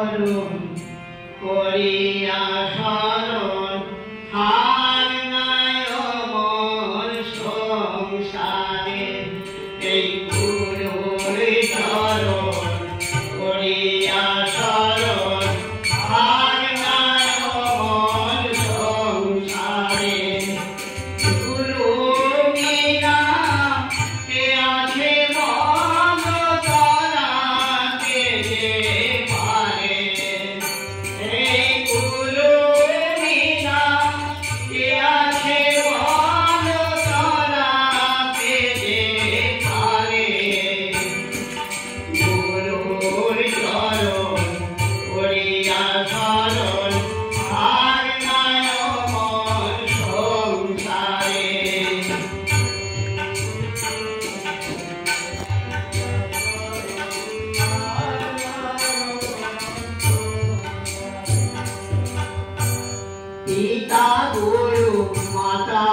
করুন করিয়া শরণ হার নাই মন সংসারে এই গুরুর চরণ করিয়া শরণ হার নাই মন সংসারে গুরু বিনা কে আছে মন তরাতে যে পারে এই গুরু বিনা কে আছে মন তরাতে যে পারে গুরুর চরণ করিয়া শরণ হার নাই মন সংসারে পিতা গুরু মাতা